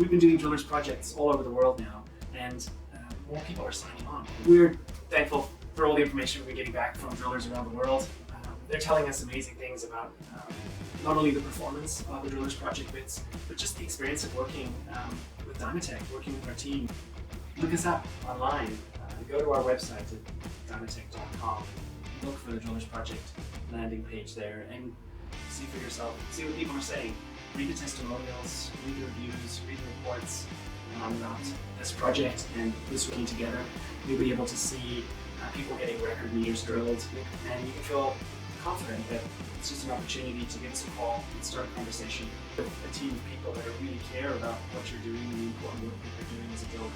We've been doing drillers projects all over the world now, and more people are signing on. We're thankful for all the information we're getting back from drillers around the world. They're telling us amazing things about not only the performance of the drillers project bits, but just the experience of working with Dimatec, working with our team. Look us up online. Go to our website at dimatec.com. Look for the drillers project landing page there and see for yourself. See what people are saying. Read the testimonials, read the reviews, read the reports about this project and this working together. You'll be able to see people getting record meters drilled, and you can feel confident that it's just an opportunity to give us a call and start a conversation with a team of people that really care about what you're doing and the important work that you're doing as a driller.